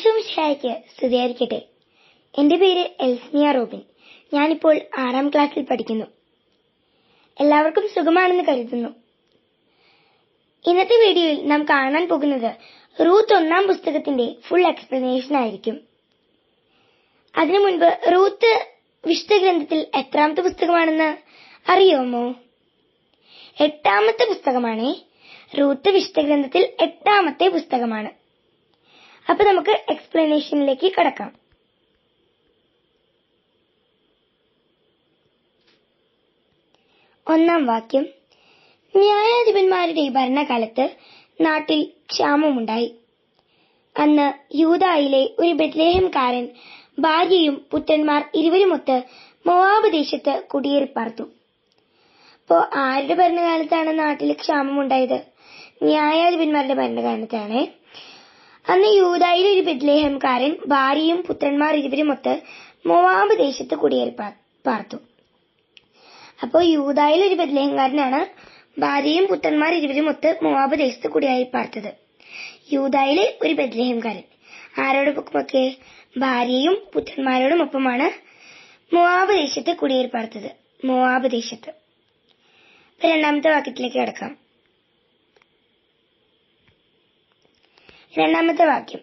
ഈശോമിശിഹായ്ക്ക് സ്തുതിയായിരിക്കട്ടെ. എന്റെ പേര് എൽസ്നിയ റോബിൻ. ഞാനിപ്പോൾ 6ാം ക്ലാസ്സിൽ പഠിക്കുന്നു. എല്ലാവർക്കും സുഖമാണെന്ന് കരുതുന്നു. ഇന്നത്തെ വീഡിയോയിൽ നാം കാണാൻ പോകുന്നത് റൂത്ത് 1-ാം പുസ്തകത്തിന്റെ ഫുൾ എക്സ്പ്ലനേഷൻ ആയിരിക്കും. അതിനു മുൻപ് റൂത്ത് വിശുദ്ധ ഗ്രന്ഥത്തിൽ എത്രാമത്തെ പുസ്തകമാണെന്ന് അറിയാമോ? 8ാമത്തെ പുസ്തകമാണ്. റൂത്ത് വിശുദ്ധ ഗ്രന്ഥത്തിൽ 8ാമത്തെ പുസ്തകമാണ്. അപ്പൊ നമുക്ക് എക്സ്പ്ലനേഷനിലേക്ക് കടക്കാം. ഒന്നാം വാക്യം: ന്യായാധിപന്മാരുടെ ഭരണകാലത്ത് നാട്ടിൽ ക്ഷാമമുണ്ടായി. അന്ന് യൂദായിലെ ഒരു ബെത്ലഹേംകാരൻ ഭാര്യയും പുത്രന്മാർ ഇരുവരുമൊത്ത് മോവാബ് ദേശത്ത് കുടിയേറിപ്പാർത്തു. അപ്പോ ആരുടെ ഭരണകാലത്താണ് നാട്ടിൽ ക്ഷാമമുണ്ടായത്? ന്യായാധിപന്മാരുടെ ഭരണകാലത്താണ്. അന്ന് യൂദായിലെ ഒരു ബെത്ലഹേംകാരൻ ഭാര്യയും പുത്രന്മാർ ഇരുവരുമൊത്ത് മോവാബ് ദേശത്ത് കുടിയേറിപ്പാർത്തു. അപ്പോ യൂദായിലെ ഒരു ബെത്ലഹേംകാരനാണ് ഭാര്യയും പുത്രന്മാർ ഇരുവരുമൊത്ത് മോവാബ് ദേശത്ത് കുടിയേറിപ്പാർത്തത്. യൂദായിലെ ഒരു ബെത്ലഹേംകാരൻ ആരോടൊപ്പമൊക്കെ? ഭാര്യയും പുത്രന്മാരോടും ഒപ്പമാണ് മോവാബ് ദേശത്ത് കുടിയേറിപ്പാർത്തത്. മോവാബ് ദേശത്ത്. രണ്ടാമത്തെ വാക്യത്തിലേക്ക് കടക്കാം. രണ്ടാമത്തെ വാക്യം: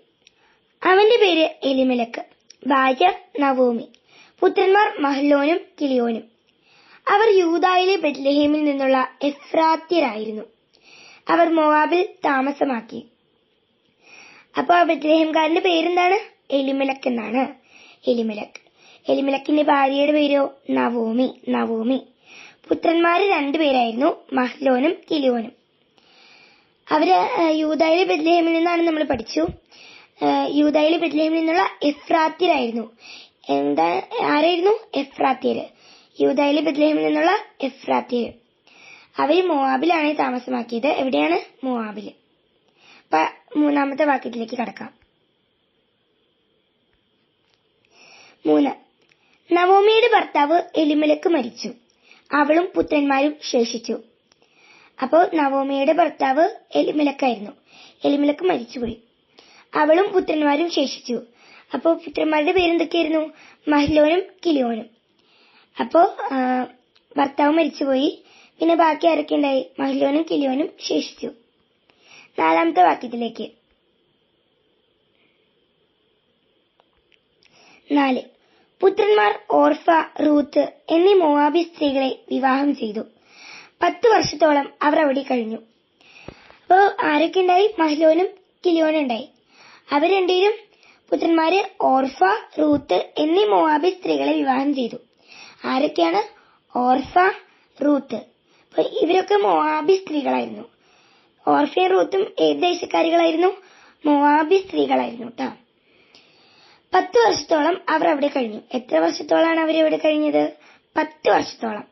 അവന്റെ പേര് എലിമെലക്ക്, ഭാര്യ നവോമി, പുത്രന്മാർ മഹ്ലോനും കിലിയോനും. അവർ യൂദായിലെ ബെത്ലഹേമിൽ നിന്നുള്ള എഫ്രാത്യരായിരുന്നു. അവർ മോവാബിൽ താമസമാക്കി. അപ്പൊ ആ ബെത്ലഹേംകാരന്റെ പേരെന്താണ്? എലിമെലക്ക് എന്നാണ്. എലിമെലക്കിന്റെ ഭാര്യയുടെ പേരോ? നവോമി. പുത്രന്മാര് 2 പേരായിരുന്നു, മഹ്ലോനും കിലിയോനും. അവര് യൂദായിലെ ബെത്ലഹേമിൽ നിന്നാണ് നമ്മൾ പഠിച്ചു. യൂദായിലെ ബെത്ലഹേമിൽ നിന്നുള്ള എഫ്രാത്യരായിരുന്നു. ആരായിരുന്നു? എഫ്രാത്യര്. യൂദായിലെ ബെത്ലഹേമിൽ നിന്നുള്ള എഫ്രാത്യര്. അവര് മോവാബിലാണ് താമസമാക്കിയത്. എവിടെയാണ്? മോവാബില്. അപ്പൊ മൂന്നാമത്തെ വാക്യത്തിലേക്ക് കടക്കാം. 3. നവോമിയുടെ ഭർത്താവ് എലിമെലക്ക് മരിച്ചു, അവളും പുത്രന്മാരും ശേഷിച്ചു. അപ്പോ നവോമിയുടെ ഭർത്താവ് എലിമെലക്കായിരുന്നു. എലിമെലക്ക് മരിച്ചുപോയി, അവളും പുത്രന്മാരും ശേഷിച്ചു. അപ്പോ പുത്രന്മാരുടെ പേരെന്തൊക്കെയായിരുന്നു? മഹ്ലോനും കിലിയോനും. അപ്പോ ഭർത്താവ് മരിച്ചുപോയി, പിന്നെ ബാക്കി ആരൊക്കെ ഉണ്ടായി? മഹ്ലോനും കിലിയോനും ശേഷിച്ചു. 4ാമത്തെ വാക്യത്തിലേക്ക്. 4. പുത്രന്മാർ ഓർഫ, റൂത്ത് എന്നീ മോവാബി സ്ത്രീകളെ വിവാഹം ചെയ്തു. 10 വർഷത്തോളം അവർ അവിടെ കഴിഞ്ഞു. അപ്പോ ആരൊക്കെ ഉണ്ടായി? മഹ്ലോനും കിലിയോനും ഉണ്ടായി. അവർ രണ്ടുപേരും പുത്രന്മാര് ഓർഫ, റൂത്ത് എന്നീ മോവാബി സ്ത്രീകളെ വിവാഹം ചെയ്തു. ആരൊക്കെയാണ്? ഓർഫ, റൂത്ത്. അപ്പൊ ഇവരൊക്കെ മോവാബി സ്ത്രീകളായിരുന്നു. ഓർഫയും റൂത്തും ഏത് ദേശക്കാരികളായിരുന്നു? മോവാബി സ്ത്രീകളായിരുന്നു കേട്ടോ. 10 വർഷത്തോളം അവർ അവിടെ കഴിഞ്ഞു. എത്ര വർഷത്തോളാണ് അവരവിടെ കഴിഞ്ഞത്? 10 വർഷത്തോളം.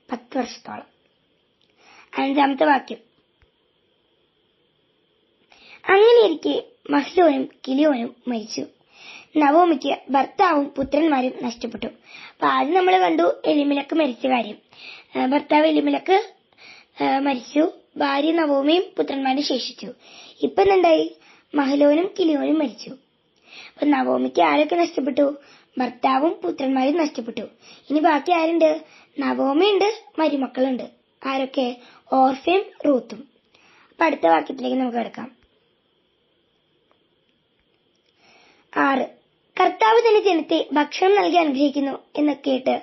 10 വർഷത്തോളം. 5ാമത്തെ വാക്യം: അങ്ങനെയിരിക്കെ മഹ്ലോനും കിലിയോനും മരിച്ചു. നവോമിക്ക് ഭർത്താവും പുത്രന്മാരും നഷ്ടപ്പെട്ടു. അപ്പൊ ആദ്യം നമ്മൾ കണ്ടു എലിമെലക്ക് മരിച്ച കാര്യം. ഭർത്താവ് എലിമെലക്ക് മരിച്ചു, ഭാര്യ നവോമിയും പുത്രന്മാരും ശേഷിച്ചു. ഇപ്പൊ എന്തായി? മഹ്ലോനും കിലിയോനും മരിച്ചു. അപ്പൊ നവോമിക്ക് ആരൊക്കെ നഷ്ടപ്പെട്ടു? ഭർത്താവും പുത്രന്മാരും നഷ്ടപ്പെട്ടു. ഇനി ബാക്കി ആരുണ്ട്? നവോമിയുണ്ട്, മരുമക്കളുണ്ട്. ആരൊക്കെ? ഓർഫയും റൂത്തും. അപ്പൊ അടുത്ത വാക്യത്തിലേക്ക് നമുക്ക് കിടക്കാം. 6. കർത്താവ് തന്റെ ജനത്തെ ഭക്ഷണം നൽകി അനുഗ്രഹിക്കുന്നു എന്ന് കേട്ട്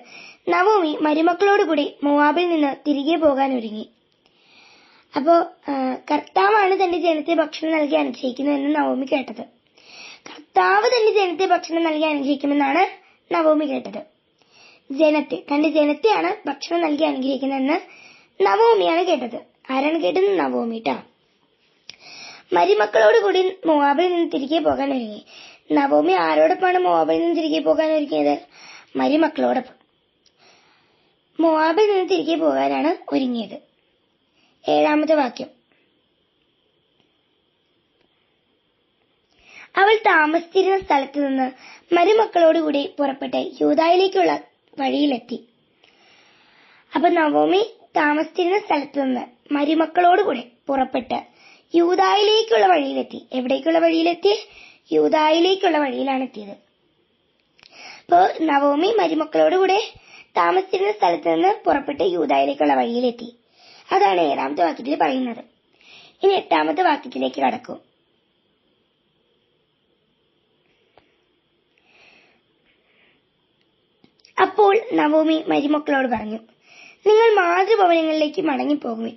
നവോമി മരുമക്കളോടുകൂടി മോവാബിൽ നിന്ന് തിരികെ പോകാൻ ഒരുങ്ങി. അപ്പോ കർത്താവാണ് തന്റെ ജനത്തെ ഭക്ഷണം നൽകി അനുഗ്രഹിക്കുന്നു എന്ന് നവോമി കേട്ടത്. കർത്താവ് തന്റെ ജനത്തെ ഭക്ഷണം നൽകി അനുഗ്രഹിക്കുമെന്നാണ് നവോമി കേട്ടത്. തന്റെ ജനത്തെയാണ് ഭക്ഷണം നൽകി അനുഗ്രഹിക്കുന്നതെന്ന് നവോമിയാണ് കേട്ടത്. ആരാണ് കേട്ടത്? നവോമി ട്ടാ. മരുമക്കളോടുകൂടി മോവാബിൽ നിന്ന് തിരികെ പോകാൻ ഒരുങ്ങി. നവോമി ആരോടൊപ്പമാണ് മോവാബിൽ നിന്ന് തിരികെ പോകാൻ ഒരുങ്ങിയത്? മരുമക്കളോടൊപ്പം മോവാബിൽ നിന്ന് തിരികെ പോകാനാണ് ഒരുങ്ങിയത്. 7ാമത്തെ വാക്യം: അവൾ താമസിച്ചിരുന്ന സ്ഥലത്തു നിന്ന് മരുമക്കളോടുകൂടി പുറപ്പെട്ട് യൂദായിലേക്കുള്ള വഴിയിലെത്തി. അപ്പൊ നവോമി താമസിച്ചിരുന്ന സ്ഥലത്തു നിന്ന് മരുമക്കളോടുകൂടി പുറപ്പെട്ട് യൂദായിലേക്കുള്ള വഴിയിലെത്തി. എവിടേക്കുള്ള വഴിയിലെത്തി? യൂദായിലേക്കുള്ള വഴിയിലാണ് എത്തിയത്. അപ്പോൾ നവോമി മരുമക്കളോടുകൂടെ താമസിച്ചിരുന്ന സ്ഥലത്ത് നിന്ന് പുറപ്പെട്ട് യൂദായിലേക്കുള്ള വഴിയിലെത്തി. അതാണ് 7ാമത്തെ വാക്യത്തിൽ പറയുന്നത്. ഇനി 8ാമത്തെ വാക്യത്തിലേക്ക് കടക്കും. അപ്പോൾ നവോമി മരുമക്കളോട് പറഞ്ഞു, നിങ്ങൾ മാതൃഭവനങ്ങളിലേക്ക് മടങ്ങിപ്പോകുവിൻ.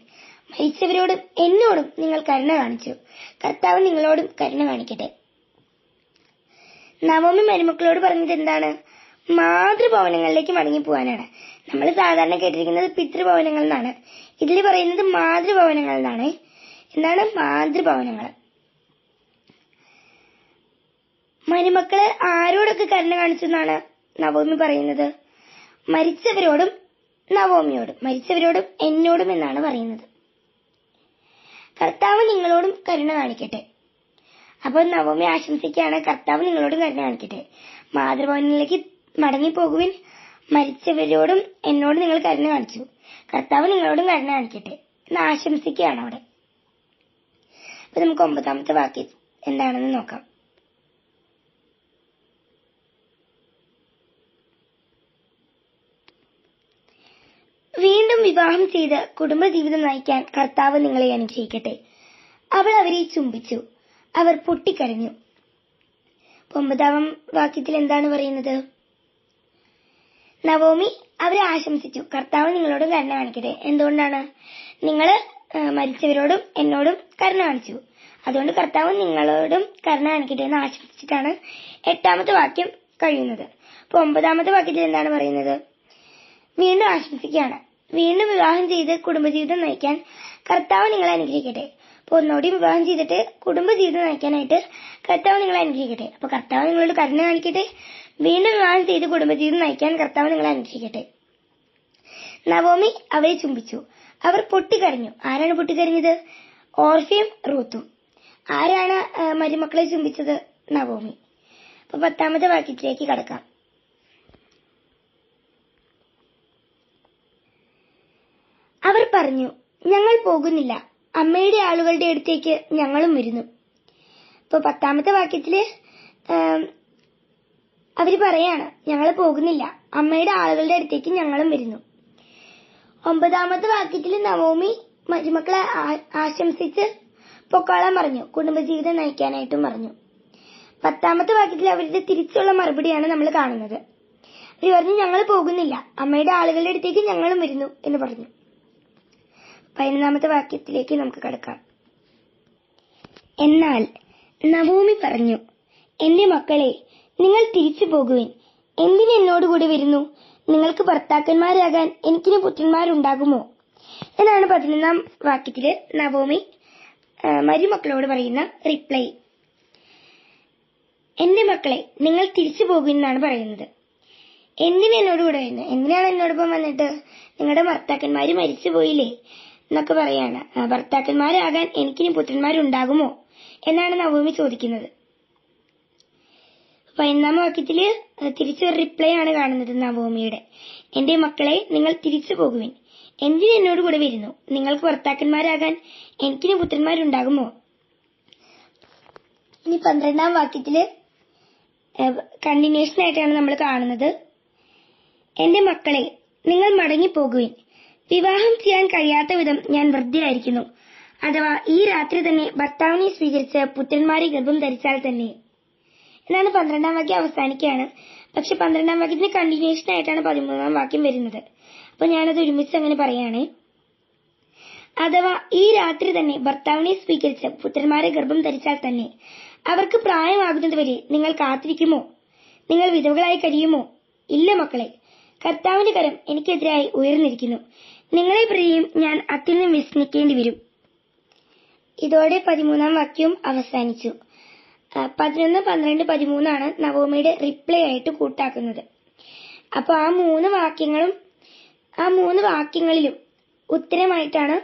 മരിച്ചവരോടും എന്നോടും നിങ്ങൾ കരുണ കാണിച്ചു, കർത്താവ് നിങ്ങളോടും കരുണ കാണിക്കട്ടെ. നവോമി മരുമക്കളോട് പറഞ്ഞത് എന്താണ്? മാതൃഭവനങ്ങളിലേക്ക് മടങ്ങിപ്പോവാനാണ്. നമ്മൾ സാധാരണ കേട്ടിരിക്കുന്നത് പിതൃഭവനങ്ങൾ എന്നാണ്. ഇതിൽ പറയുന്നത് മാതൃഭവനങ്ങൾ എന്നാണ്. എന്താണ് മാതൃഭവനങ്ങൾ? മരുമക്കള് ആരോടൊക്കെ കരുണ കാണിച്ചു എന്നാണ് നവോമി പറയുന്നത്? മരിച്ചവരോടും നവോമിയോടും, മരിച്ചവരോടും എന്നോടും എന്നാണ് പറയുന്നത്. കർത്താവ് നിങ്ങളോടും കരുണ കാണിക്കട്ടെ. അപ്പോൾ നവോമി ആശംസിക്കുകയാണ്, കർത്താവ് നിങ്ങളോടും കരുണ കാണിക്കട്ടെ. മാതൃഭവനിലേക്ക് മടങ്ങിപ്പോകുവിൻ, മരിച്ചവരോടും എന്നോടും നിങ്ങൾ കരുണ കാണിച്ചു, കർത്താവ് നിങ്ങളോടും കരുണ കാണിക്കട്ടെ എന്ന് ആശംസിക്കുകയാണ് അവിടെ. അപ്പൊ നമുക്ക് 9ാമത്തെ വാക്യം എന്താണെന്ന് നോക്കാം. വീണ്ടും വിവാഹം ചെയ്ത് കുടുംബജീവിതം നയിക്കാൻ കർത്താവ് നിങ്ങളെ അനുഗ്രഹിക്കട്ടെ. അവൾ അവരെ ചുംബിച്ചു, അവർ പൊട്ടിക്കരഞ്ഞു. 9ാം വാക്യത്തിൽ എന്താണ് പറയുന്നത്? നവോമി അവരെ ആശംസിച്ചു, കർത്താവ് നിങ്ങളോടും കരുണ കാണിക്കട്ടെ. എന്തുകൊണ്ടാണ്? നിങ്ങൾ മരിച്ചവരോടും എന്നോടും കരുണ കാണിച്ചു, അതുകൊണ്ട് കർത്താവ് നിങ്ങളോടും കരുണ കാണിക്കട്ടെ എന്ന് ആശംസിച്ചിട്ടാണ് 8ാമത്തെ വാക്യം കഴിയുന്നത്. അപ്പൊ 9ാമത്തെ വാക്യത്തിൽ എന്താണ് പറയുന്നത്? വീണ്ടും ആശംസിക്കുകയാണ്, വീണ്ടും വിവാഹം ചെയ്ത് കുടുംബജീവിതം നയിക്കാൻ കർത്താവ് നിങ്ങളെ അനുഗ്രഹിക്കട്ടെ. അപ്പൊ ഒന്നുകൂടി വിവാഹം ചെയ്തിട്ട് കുടുംബജീവിതം നയിക്കാനായിട്ട് കർത്താവ് നിങ്ങളെ അനുഗ്രഹിക്കട്ടെ. അപ്പൊ കർത്താവ് നിങ്ങളോട് കരുണ കാണിക്കട്ടെ. വീണ്ടും വിവാഹം ചെയ്ത് കുടുംബജീവിതം നയിക്കാൻ കർത്താവ് നിങ്ങളെ അനുഗ്രഹിക്കട്ടെ. നവോമി അവരെ ചുംബിച്ചു, അവർ പൊട്ടിക്കരഞ്ഞു. ആരാണ് പൊട്ടിക്കരഞ്ഞത്? ഓർഫയും റൂത്തും. ആരാണ് മരുമക്കളെ ചുംബിച്ചത്? നവോമി. അപ്പൊ 10ാമത്തെ വാക്യത്തിലേക്ക് കടക്കാം. അവർ പറഞ്ഞു, ഞങ്ങൾ പോകുന്നില്ല, അമ്മയുടെ ആളുകളുടെ അടുത്തേക്ക് ഞങ്ങളും വരുന്നു. ഇപ്പൊ 10ാമത്തെ വാക്യത്തില് അവര് പറയാണ്, ഞങ്ങൾ പോകുന്നില്ല, അമ്മയുടെ ആളുകളുടെ അടുത്തേക്ക് ഞങ്ങളും വരുന്നു. 9ാമത്തെ വാക്യത്തില് നവോമി മരുമക്കളെ ആശംസിച്ച് പൊക്കോളാൻ പറഞ്ഞു, കുടുംബജീവിതം നയിക്കാനായിട്ടും പറഞ്ഞു. 10ാമത്തെ വാക്യത്തിൽ അവരുടെ തിരിച്ചുള്ള മറുപടിയാണ് നമ്മൾ കാണുന്നത്. അവർ പറഞ്ഞു, ഞങ്ങൾ പോകുന്നില്ല, അമ്മയുടെ ആളുകളുടെ അടുത്തേക്ക് ഞങ്ങളും വരുന്നു എന്ന് പറഞ്ഞു. 11ാമത്തെ വാക്യത്തിലേക്ക് നമുക്ക് കടക്കാം. എന്നാൽ നവോമി പറഞ്ഞു, എന്റെ മക്കളെ, നിങ്ങൾ തിരിച്ചു പോകുവിൻ. എന്തിന് എന്നോടുകൂടി വരുന്നു? നിങ്ങൾക്ക് ഭർത്താക്കന്മാരാകാൻ എനിക്കിന് പുത്രന്മാരുണ്ടാകുമോ എന്നാണ് 11ാം വാക്യത്തില് നവോമി മരുമക്കളോട് പറയുന്ന റിപ്ലൈ. എന്റെ മക്കളെ, നിങ്ങൾ തിരിച്ചു പോകുമെന്നാണ് പറയുന്നത്. എന്തിന് എന്നോടുകൂടെ വരുന്നു? എന്തിനാണ് എന്നോടൊപ്പം വന്നിട്ട്? നിങ്ങളുടെ ഭർത്താക്കന്മാര് മരിച്ചു പോയില്ലേ എന്നൊക്കെ പറയാണ്. ഭർത്താക്കന്മാരാകാൻ എനിക്കിനി പുത്രന്മാരുണ്ടാകുമോ എന്നാണ് നവോമി ചോദിക്കുന്നത്. 11ാം വാക്യത്തില് തിരിച്ചൊരു റിപ്ലൈ ആണ് കാണുന്നത് നവോമിയുടെ. എന്റെ മക്കളെ, നിങ്ങൾ തിരിച്ചു പോകുവിൻ. എന്തിന് എന്നോട് കൂടെ വരുന്നു? നിങ്ങൾക്ക് ഭർത്താക്കന്മാരാകാൻ എനിക്കിനി പുത്രന്മാരുണ്ടാകുമോ? ഇനി 12ാം വാക്യത്തില് കണ്ടിന്യൂഷൻ ആയിട്ടാണ് നമ്മൾ കാണുന്നത്. എന്റെ മക്കളെ, നിങ്ങൾ മടങ്ങിപ്പോകുവിൻ. വിവാഹം ചെയ്യാൻ കഴിയാത്ത വിധം ഞാൻ വൃദ്ധയായിരിക്കുന്നു. അഥവാ ഈ രാത്രി തന്നെ ഭർത്താവിനെ സ്വീകരിച്ച് പുത്രന്മാരെ ഗർഭം ധരിച്ചാൽ തന്നെ എന്നാണ് 12ാം വാക്യം അവസാനിക്കുകയാണ്. പക്ഷെ 12ാം വാക്യത്തിന് കണ്ടിന്യൂഷൻ ആയിട്ടാണ് 13ാം വാക്യം വരുന്നത്. അപ്പൊ ഞാനത് ഒരുമിച്ച് അങ്ങനെ പറയാണ്. അഥവാ ഈ രാത്രി തന്നെ ഭർത്താവിനെ സ്വീകരിച്ച് പുത്രന്മാരെ ഗർഭം ധരിച്ചാൽ തന്നെ അവർക്ക് പ്രായമാകുന്നത് വരെ നിങ്ങൾ കാത്തിരിക്കുമോ? നിങ്ങൾ വിധവകളായി കഴിയുമോ? ഇല്ല മക്കളെ, കർത്താവിന്റെ കരം എനിക്കെതിരായി ഉയർന്നിരിക്കുന്നു. നിങ്ങളെ പ്രതിയും ഞാൻ അത്യന്തം വ്യസനിക്കേണ്ടി വരും. ഇതോടെ 13ാം വാക്യവും അവസാനിച്ചു. 11, 12, 13 നവോമിയുടെ റിപ്ലൈ ആയിട്ട് കൂട്ടാക്കുന്നത്. അപ്പൊ ആ മൂന്ന് വാക്യങ്ങളിലും ഉത്തരമായിട്ടാണ്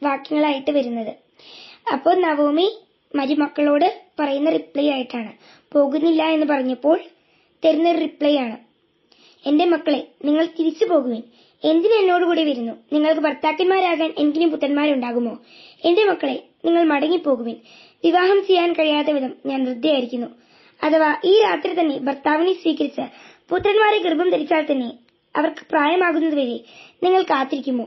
വാക്യങ്ങളായിട്ട് വരുന്നത്. അപ്പോൾ നവോമി മരുമക്കളോട് പറയുന്ന റിപ്ലൈ ആയിട്ടാണ്. പോകുന്നില്ല എന്ന് പറഞ്ഞപ്പോൾ തരുന്നൊരു റിപ്ലൈ ആണ്. എന്റെ മക്കളെ, നിങ്ങൾ തിരിച്ചു പോകുവിൻ. എന്തിന് എന്നോടുകൂടി വരുന്നു? നിങ്ങൾക്ക് ഭർത്താക്കന്മാരാകാൻ എനിക്കിനി പുത്രന്മാരുണ്ടാകുമോ? എന്റെ മക്കളെ, നിങ്ങൾ മടങ്ങിപ്പോകുവിൻ. വിവാഹം ചെയ്യാൻ കഴിയാത്ത വിധം ഞാൻ വൃദ്ധയായിരിക്കുന്നു. അഥവാ ഈ രാത്രി തന്നെ ഭർത്താവിനെ സ്വീകരിച്ച് പുത്രന്മാരെ ഗർഭം ധരിച്ചാൽ തന്നെ അവർക്ക് പ്രായമാകുന്നതുവരെ നിങ്ങൾ കാത്തിരിക്കുമോ?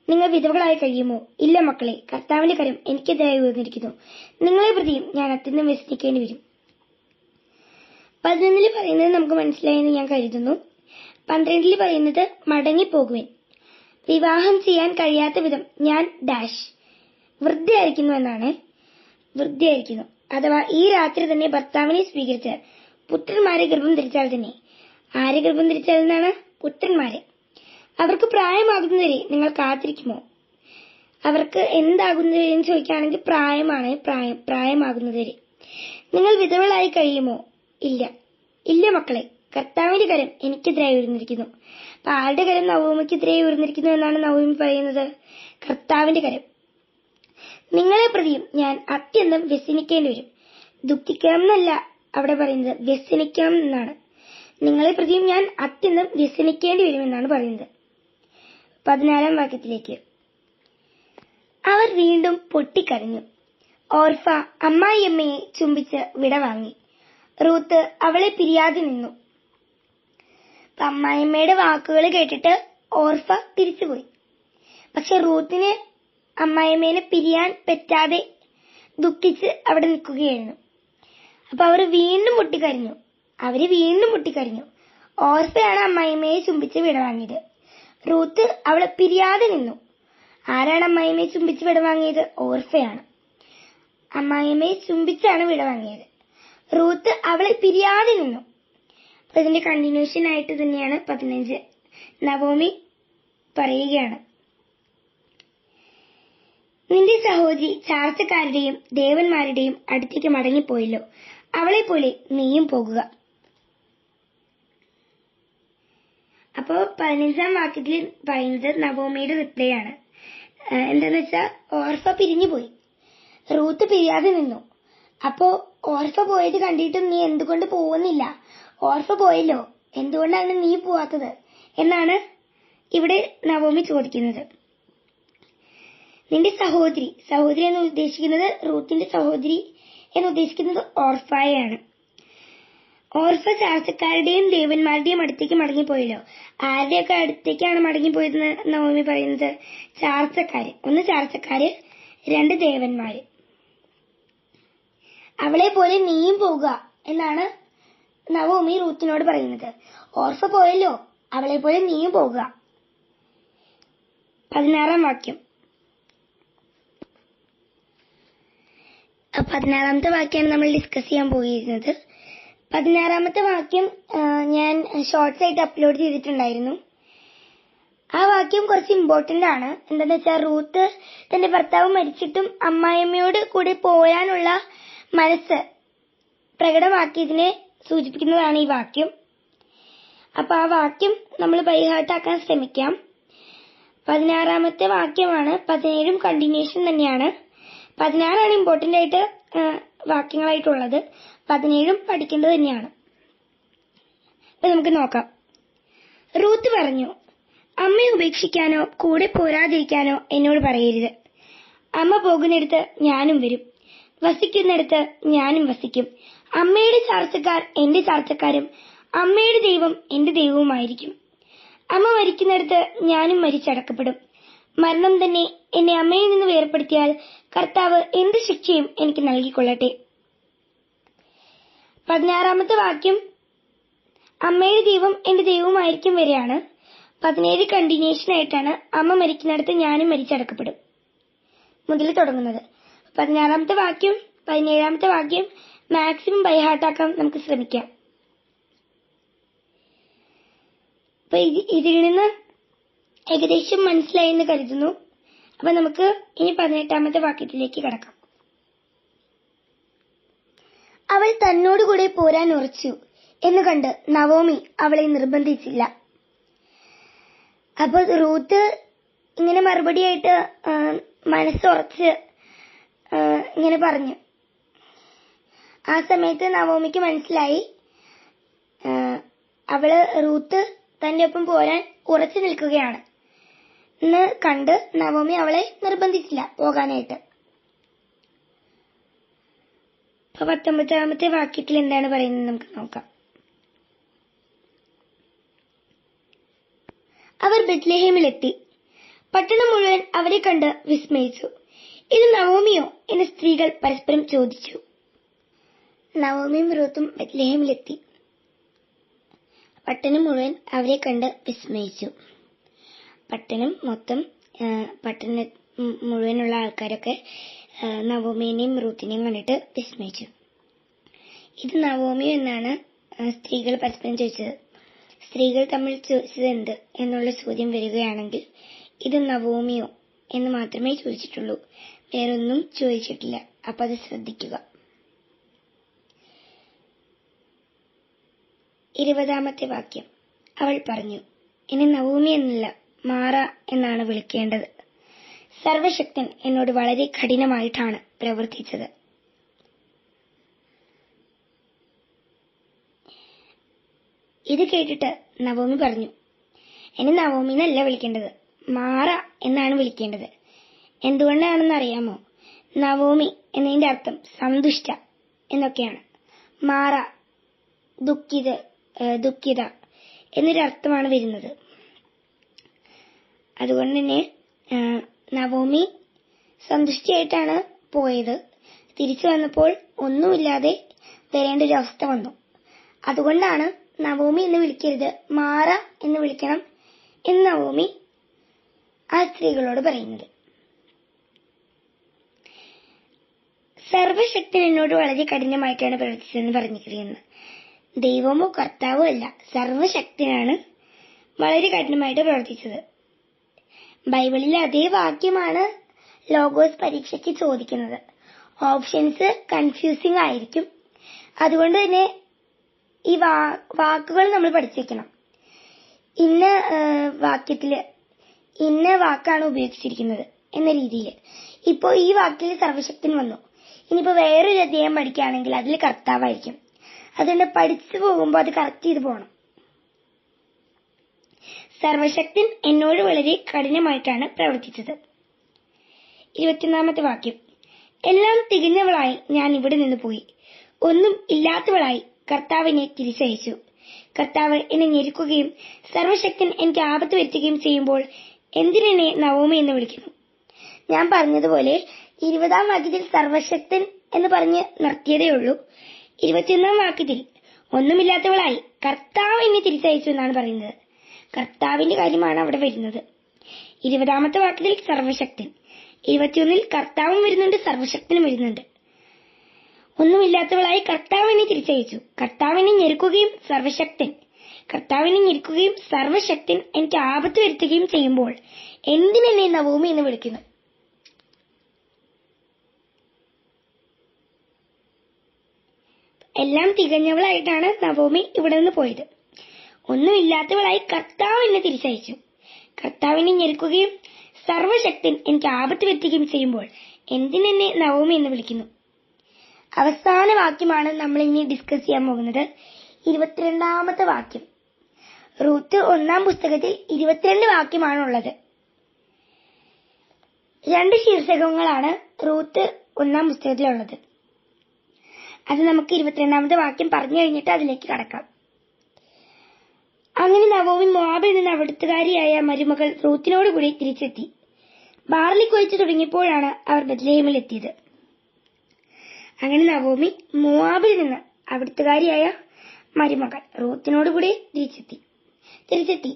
നിങ്ങൾ വിധവകളായി കഴിയുമോ? ഇല്ല മക്കളെ, കർത്താവിന്റെ കരം എനിക്കെതിരായി ഉയർന്നിരിക്കുന്നു. നിങ്ങളെ പ്രതിയും ഞാൻ അത്യന്തം വ്യസനിക്കേണ്ടി വരും. 11 പറയുന്നത് നമുക്ക് മനസ്സിലായെന്ന് ഞാൻ കരുതുന്നു. 12 പറയുന്നത് മടങ്ങിപ്പോകുവാൻ. വിവാഹം ചെയ്യാൻ കഴിയാത്ത വിധം ഞാൻ ഡാഷ് വൃദ്ധയായിരിക്കുന്നു എന്നാണ്. വൃദ്ധയായിരിക്കുന്നു അഥവാ ഈ രാത്രി തന്നെ ഭർത്താവിനെ സ്വീകരിച്ച് പുത്രന്മാരെ ഗർഭം ധരിച്ചാൽ തന്നെ. ആരെ ഗർഭം ധരിച്ചാൽ എന്നാണ്? പുത്രന്മാരെ. അവർക്ക് പ്രായമാകുന്നവരെ നിങ്ങൾ കാത്തിരിക്കുമോ? അവർക്ക് എന്താകുന്നവരെ എന്ന് ചോദിക്കുകയാണെങ്കിൽ പ്രായമാണ്. പ്രായമാകുന്നവരെ. നിങ്ങൾ വിധവകളായി കഴിയുമോ? ഇല്ല. ഇല്ല മക്കളെ, കർത്താവിന്റെ കരം എനിക്കെതിരായി ഉയർന്നിരിക്കുന്നു. അപ്പൊ ആരുടെ കരം? നവോമിക്കെതിരായി ഉയർന്നിരിക്കുന്നു എന്നാണ് നവോമി പറയുന്നത്. കർത്താവിന്റെ കരം. നിങ്ങളെ പ്രതിയും ഞാൻ അത്യന്തം വ്യസനിക്കേണ്ടി വരും. ദുഃഖിക്കണം എന്നല്ല അവിടെ പറയുന്നത്, വ്യസനിക്കണം എന്നാണ്. നിങ്ങളെ പ്രതിയും ഞാൻ അത്യന്തം വ്യസനിക്കേണ്ടി വരുമെന്നാണ് പറയുന്നത്. 14 വാക്യത്തിലേക്ക്. അവർ വീണ്ടും പൊട്ടിക്കരഞ്ഞു. ഓർഫ അമ്മായിയമ്മയെ ചുംബിച്ച് വിടവാങ്ങി. റൂത്ത് അവളെ പിരിയാതെ നിന്നു. അമ്മായിയമ്മയുടെ വാക്കുകൾ കേട്ടിട്ട് ഓർഫ തിരിച്ചുപോയി. പക്ഷെ റൂത്തിന് അമ്മായിയമ്മേനെ പിരിയാൻ പറ്റാതെ ദുഃഖിച്ച് അവിടെ നിൽക്കുകയായിരുന്നു. അപ്പൊ അവര് വീണ്ടും പൊട്ടിക്കരഞ്ഞു. ഓർഫയാണ് അമ്മായിയമ്മയെ ചുംബിച്ച് വിടവാങ്ങിയത്. റൂത്ത് അവളെ പിരിയാതെ നിന്നു. ആരാണ് അമ്മായിയമ്മയെ ചുംബിച്ച് വിടവാങ്ങിയത്? ഓർഫയാണ്. അമ്മായിയമ്മയെ ചുംബിച്ചാണ് വിടവാങ്ങിയത്. റൂത്ത് അവളെ പിരിയാതെ നിന്നു. അപ്പൊ ഇതിന്റെ കണ്ടിന്യൂഷൻ ആയിട്ട് തന്നെയാണ് 15 നവോമി പറയുകയാണ്. നിന്റെ സഹോദരി ചാർച്ചക്കാരുടെയും ദേവന്മാരുടെയും അടുത്തേക്ക് മടങ്ങിപ്പോയല്ലോ, അവളെ പോലെ നീയും പോകുക. അപ്പോ 15 വാക്യത്തിൽ പറയുന്നത് നവോമിയുടെ റിപ്ലൈ ആണ്. എന്താന്ന് വെച്ചാൽ ഓർഫ പിരിഞ്ഞുപോയി, റൂത്ത് പിരിയാതെ നിന്നു. അപ്പോ ഓർഫ പോയത് കണ്ടിട്ടും നീ എന്തുകൊണ്ട് പോകുന്നില്ല? ഓർഫ പോയല്ലോ, എന്തുകൊണ്ടാണ് നീ പോവാത്തത് എന്നാണ് ഇവിടെ നവോമി ചോദിക്കുന്നത്. നിന്റെ സഹോദരി എന്ന് ഉദ്ദേശിക്കുന്നത്, റൂത്തിന്റെ സഹോദരി എന്ന് ഉദ്ദേശിക്കുന്നത് ഓർഫയെയാണ്. ഓർഫ ചാർച്ചക്കാരുടെയും ദേവന്മാരുടെയും അടുത്തേക്ക് മടങ്ങിപ്പോയല്ലോ. ആരുടെയൊക്കെ അടുത്തേക്കാണ് മടങ്ങിപ്പോയതെന്ന് നവോമി പറയുന്നത്? ചാർച്ചക്കാര്. 1 ചാർച്ചക്കാര്, 2 ദേവന്മാര്. അവളെ പോലെ നീയും പോകുക എന്നാണ് നവോമി റൂത്തിനോട് പറയുന്നത്. ഓർഫ പോയല്ലോ, അവളെ പോലെ നീയും പോകുക. 16 വാക്യം. 16 വാക്യമാണ് നമ്മൾ ഡിസ്കസ് ചെയ്യാൻ പോയിരുന്നത്. 16 വാക്യം ഞാൻ ഷോർട്സ് ആയിട്ട് അപ്ലോഡ് ചെയ്തിട്ടുണ്ടായിരുന്നു. ആ വാക്യം കുറച്ച് ഇമ്പോർട്ടന്റ് ആണ്. എന്താണെന്ന് വെച്ചാൽ റൂത്ത് തന്റെ ഭർത്താവ് മരിച്ചിട്ടും അമ്മായിയമ്മയോട് കൂടി പോരാനുള്ള മനസ്സ് പ്രകടമാക്കിയതിനെ സൂചിപ്പിക്കുന്നതാണ് ഈ വാക്യം. അപ്പൊ ആ വാക്യം നമ്മൾ ബൈഹാർട്ടാക്കാൻ ശ്രമിക്കാം. 16 വാക്യമാണ്. 17 കണ്ടിന്യൂഷൻ തന്നെയാണ്. 16 ഇമ്പോർട്ടന്റ് ആയിട്ട് വാക്യങ്ങളായിട്ടുള്ളത്. 17 പഠിക്കേണ്ടത് തന്നെയാണ്. അപ്പൊ നമുക്ക് നോക്കാം. റൂത്ത് പറഞ്ഞു, അമ്മയെ ഉപേക്ഷിക്കാനോ കൂടെ പോരാതിരിക്കാനോ എന്നോട് പറയരുത്. അമ്മ പോകുന്നിടത്ത് ഞാനും വരും, വസിക്കുന്നിടത്ത് ഞാനും വസിക്കും. അമ്മയുടെ ചാർച്ചക്കാർ എന്റെ ചാർച്ചക്കാരും അമ്മയുടെ ദൈവം എന്റെ ദൈവവുമായിരിക്കും. അമ്മ മരിക്കുന്നിടത്ത് ഞാനും മരിച്ചടക്കപ്പെടും. മരണം തന്നെ എന്നെ അമ്മയിൽ നിന്ന് വേർപ്പെടുത്തിയാൽ കർത്താവ് എന്ത് ശിക്ഷയും എനിക്ക് നൽകിക്കൊള്ളട്ടെ. 16 വാക്യം അമ്മയുടെ ദൈവം എന്റെ ദൈവവുമായിരിക്കും വരെയാണ്. 17 കണ്ടിന്യൂഷൻ ആയിട്ടാണ് അമ്മ മരിക്കുന്നിടത്ത് ഞാനും മരിച്ചടക്കപ്പെടും മുതൽ തുടങ്ങുന്നത്. 16 വാക്യം 17 വാക്യം മാക്സിമം ബൈഹാർട്ടാക്കാൻ നമുക്ക് ശ്രമിക്കാം. അപ്പൊ ഇതിൽ നിന്ന് ഏകദേശം മനസ്സിലായെന്ന് കരുതുന്നു. അപ്പൊ നമുക്ക് ഇനി 18 വാക്യത്തിലേക്ക് കടക്കാം. അവൾ തന്നോടുകൂടെ പോരാൻ ഉറച്ചു എന്ന് കണ്ട് നവോമി അവളെ നിർബന്ധിച്ചില്ല. അപ്പൊ റൂത്ത് ഇങ്ങനെ മറുപടിയായിട്ട് മനസ്സുറച്ച് ഇങ്ങനെ പറഞ്ഞു. ആ സമയത്ത് നവോമിക്ക് മനസ്സിലായി അവള് റൂത്ത് തന്റെ ഒപ്പം പോരാൻ ഉറച്ചു നിൽക്കുകയാണ് എന്ന് കണ്ട് നവോമി അവളെ നിർബന്ധിച്ചില്ല പോകാനായിട്ട്. അപ്പൊ 19ാമത്തെ വാക്യത്തിൽ എന്താണ് പറയുന്നത് നമുക്ക് നോക്കാം. അവർ ബെത്ലഹേമിലെത്തി. പട്ടണം മുഴുവൻ അവരെ കണ്ട് വിസ്മയിച്ചു. ഇത് നവോമിയോ എന്ന് സ്ത്രീകൾ പരസ്പരം ചോദിച്ചു. നവോമിയും റൂത്തും ബെത്ലഹേമിലെത്തി. പട്ടണം മുഴുവൻ അവരെ കണ്ട് വിസ്മയിച്ചു. പട്ടണം മുഴുവനുള്ള ആൾക്കാരൊക്കെ നവോമിയെയും റൂത്തിനെയും കണ്ടിട്ട് വിസ്മയിച്ചു. ഇത് നവോമിയോ എന്നാണ് സ്ത്രീകൾ പരസ്പരം ചോദിച്ചത്. സ്ത്രീകൾ തമ്മിൽ ചോദിച്ചത് എന്ത് എന്നുള്ള ചോദ്യം വരികയാണെങ്കിൽ ഇത് നവോമിയോ എന്ന് മാത്രമേ ചോദിച്ചിട്ടുള്ളൂ, വേറൊന്നും ചോദിച്ചിട്ടില്ല. അപ്പൊ അത് ശ്രദ്ധിക്കുക. 20ാമത്തെ വാക്യം. അവൾ പറഞ്ഞു, എന്നെ നവോമി എന്നല്ല മാറ എന്നാണ് വിളിക്കേണ്ടത്. സർവശക്തൻ എന്നോട് വളരെ കഠിനമായിട്ടാണ് പ്രവർത്തിച്ചത്. ഇത് കേട്ടിട്ട് നവോമി പറഞ്ഞു, എന്നെ നവോമി എന്നല്ല വിളിക്കേണ്ടത്, മാറ എന്നാണ് വിളിക്കേണ്ടത്. എന്തുകൊണ്ടാണെന്ന് അറിയാമോ? നവോമി എന്നതിന്റെ അർത്ഥം സന്തുഷ്ട എന്നൊക്കെയാണ്. മാറ ദുഃഖിത എന്നൊരർത്ഥമാണ് വരുന്നത്. അതുകൊണ്ട് തന്നെ നവോമി സന്തുഷ്ടിയായിട്ടാണ് പോയത്. തിരിച്ചു വന്നപ്പോൾ ഒന്നുമില്ലാതെ വരേണ്ട ഒരു അവസ്ഥ വന്നു. അതുകൊണ്ടാണ് നവോമി എന്ന് വിളിക്കരുത്, മാറ എന്ന് വിളിക്കണം എന്ന് നവോമി ആ സ്ത്രീകളോട് പറയുന്നത്. സർവശക്തൻ എന്നോട് വളരെ കഠിനമായിട്ടാണ് പ്രവർത്തിച്ചതെന്ന് പറഞ്ഞിരിക്കുന്നത്. ദൈവമോ കർത്താവോ അല്ല, സർവശക്തനാണ് വളരെ കഠിനമായിട്ട് പ്രവർത്തിച്ചത്. ബൈബിളിലെ അതേ വാക്യമാണ് ലോഗോസ് പരീക്ഷയ്ക്ക് ചോദിക്കുന്നത്. ഓപ്ഷൻസ് കൺഫ്യൂസിംഗ് ആയിരിക്കും. അതുകൊണ്ട് തന്നെ ഈ വാക്കുകൾ നമ്മൾ പഠിച്ചു വെക്കണം. ഇന്ന വാക്യത്തില് ഇന്ന വാക്കാണ് ഉപയോഗിച്ചിരിക്കുന്നത് എന്ന രീതിയിൽ. ഇപ്പോ ഈ വാക്കിൽ സർവശക്തൻ വന്നു. ഇനിയിപ്പോ വേറൊരു അധ്യായം പഠിക്കുകയാണെങ്കിൽ അതിൽ കർത്താവായിരിക്കും. അതുകൊണ്ട് പഠിച്ചു പോകുമ്പോൾ അത് കറക്റ്റ് ചെയ്ത് പോകണം. സർവശക്തൻ എന്നോട് വളരെ കഠിനമായിട്ടാണ് പ്രവർത്തിച്ചത്. 21ാമത്തെ വാക്യം. എല്ലാം തികഞ്ഞവളായി ഞാൻ ഇവിടെ നിന്ന് പോയി. ഒന്നും ഇല്ലാത്തവളായി കർത്താവിനെ തിരിച്ചയച്ചു. കർത്താവ് എന്നെ ഞെരുക്കുകയും സർവശക്തൻ എനിക്ക് ആപത്ത് വരുത്തുകയും ചെയ്യുമ്പോൾ എന്തിനെന്നെ നവോമി എന്ന് വിളിക്കുന്നു? ഞാൻ പറഞ്ഞതുപോലെ 20ാം വാക്യത്തിൽ സർവശക്തൻ എന്ന് പറഞ്ഞ് നിർത്തിയതേ ഉള്ളൂ. 21ാം വാക്യത്തിൽ ഒന്നുമില്ലാത്തവളായി കർത്താവ് എന്നെ തിരിച്ചയച്ചു എന്നാണ് പറയുന്നത്. കർത്താവിന്റെ കാര്യമാണ് അവിടെ വരുന്നത്. 20ാമത്തെ വാക്യത്തിൽ സർവശക്തൻ, 21ൽ കർത്താവും വരുന്നുണ്ട്, സർവശക്തനും വരുന്നുണ്ട്. ഒന്നുമില്ലാത്തവളായി കർത്താവിനെ തിരിച്ചയച്ചു. കർത്താവിനെ ഞെരുക്കുകയും സർവശക്തൻ എനിക്ക് ആപത്ത് വരുത്തുകയും ചെയ്യുമ്പോൾ എന്തിനെന്നെ നവോമി എന്ന് വിളിക്കുന്നു? എല്ലാം തികഞ്ഞവളായിട്ടാണ് നവോമി ഇവിടെ നിന്ന് പോയത്. ഒന്നുമില്ലാത്തവളായി കർത്താവ് എന്നെ തിരിച്ചയച്ചു. കർത്താവിനെ ഞെരുക്കുകയും സർവശക്തൻ എനിക്ക് ആപത്ത് വരുത്തുകയും ചെയ്യുമ്പോൾ എന്തിനെന്നെ നവോമി എന്ന് വിളിക്കുന്നു? അവസാന വാക്യമാണ് നമ്മൾ ഇനി ഡിസ്കസ് ചെയ്യാൻ പോകുന്നത്. 22ാമത്തെ വാക്യം. റൂത്ത് 1-ാം പുസ്തകത്തിൽ 22 വാക്യമാണുള്ളത്. 2 ശീർഷകങ്ങളാണ് റൂത്ത് 1-ാം പുസ്തകത്തിലുള്ളത്. അത് നമുക്ക് 22ാമത്തെ വാക്യം പറഞ്ഞു കഴിഞ്ഞിട്ട് അതിലേക്ക് കടക്കാം. അങ്ങനെ നവോമി മോവാബിൽ നിന്ന് അവിടുത്തുകാരിയായ മരുമകൾ റൂത്തിനോടുകൂടി തിരിച്ചെത്തി. ബാർലി കൊയ്ത്ത് തുടങ്ങിയപ്പോഴാണ് അവർ ബെത്ലഹേമിൽ എത്തിയത്. അങ്ങനെ നവോമി മോവാബിൽ നിന്ന് അവിടുത്തുകാരിയായ മരുമകൾ റൂത്തിനോടുകൂടി തിരിച്ചെത്തി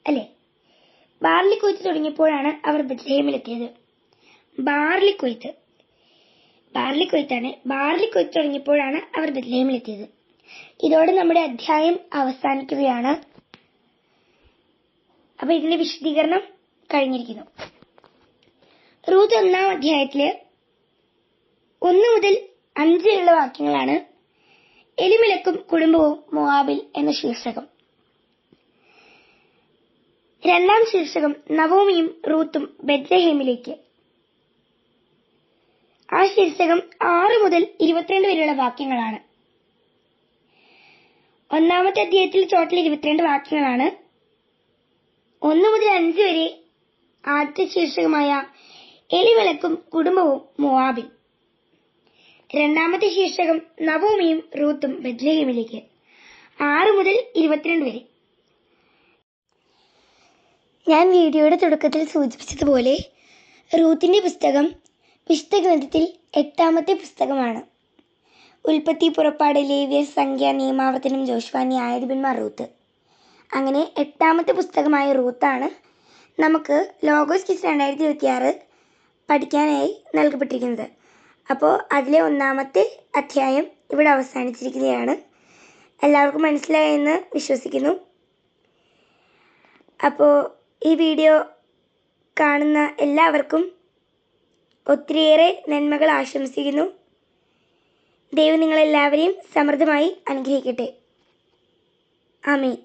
അല്ലെ. ബാർലി കൊയ്ത്ത് തുടങ്ങിയപ്പോഴാണ് അവർ ബെത്ലഹേമിൽ എത്തിയത്. ബാർലി കൊയ്ത്ത് തുടങ്ങിയപ്പോഴാണ് അവർ ബെത്ലഹേമിൽ എത്തിയത്. ഇതോടെ നമ്മുടെ അധ്യായം അവസാനിക്കുകയാണ്. അപ്പൊ ഇതിന്റെ വിശദീകരണം കഴിഞ്ഞിരിക്കുന്നു. റൂത്ത് 1-ാം അധ്യായത്തില് 1 മുതൽ 5 വരെയുള്ള വാക്യങ്ങളാണ് എലിമെലക്കും കുടുംബവും മോവാബിൽ എന്ന ശീർഷകം. 2-ാം ശീർഷകം നവോമിയും റൂത്തും ബെത്ലഹേമിലേക്ക്. ആ ശീർഷകം 6 മുതൽ 22 വരെയുള്ള വാക്യങ്ങളാണ്. 1-ാമത്തെ അധ്യായത്തിൽ ടോട്ടൽ 22 വാക്യങ്ങളാണ്. 1 മുതൽ 5 വരെ ആദ്യത്തെ ശീർഷകമായ എലിമെലക്കും കുടുംബവും മോവാബിൽ. രണ്ടാമത്തെ ശീർഷകം നവോമിയും റൂത്തും ബെത്ലഹേമിലേക്ക്. 6 മുതൽ 22 വരെ. ഞാൻ വീഡിയോയുടെ തുടക്കത്തിൽ സൂചിപ്പിച്ചതുപോലെ റൂത്തിന്റെ പുസ്തകം വിശുദ്ധ ഗ്രന്ഥത്തിൽ 8ാമത്തെ പുസ്തകമാണ്. ഉൽപ്പത്തി, പുറപ്പാട്, ലേവ്യർ, സംഖ്യ, നിയമാവർത്തനം, ജോഷുവ, ന്യായാധിപന്മാർ, റൂത്ത്. അങ്ങനെ 8ാമത്തെ പുസ്തകമായ റൂത്താണ് നമുക്ക് ലോഗോസ് കിസ് 2026 പഠിക്കാനായി നൽകപ്പെട്ടിരിക്കുന്നത്. അപ്പോൾ അതിലെ 1ാമത്തെ അധ്യായം ഇവിടെ അവസാനിച്ചിരിക്കുകയാണ്. എല്ലാവർക്കും മനസ്സിലായെന്ന് വിശ്വസിക്കുന്നു. അപ്പോൾ ഈ വീഡിയോ കാണുന്ന എല്ലാവർക്കും ഒത്തിരിയേറെ നന്മകൾ ആശംസിക്കുന്നു. ദൈവം നിങ്ങളെല്ലാവരെയും സമൃദ്ധമായി അനുഗ്രഹിക്കട്ടെ. ആമേൻ.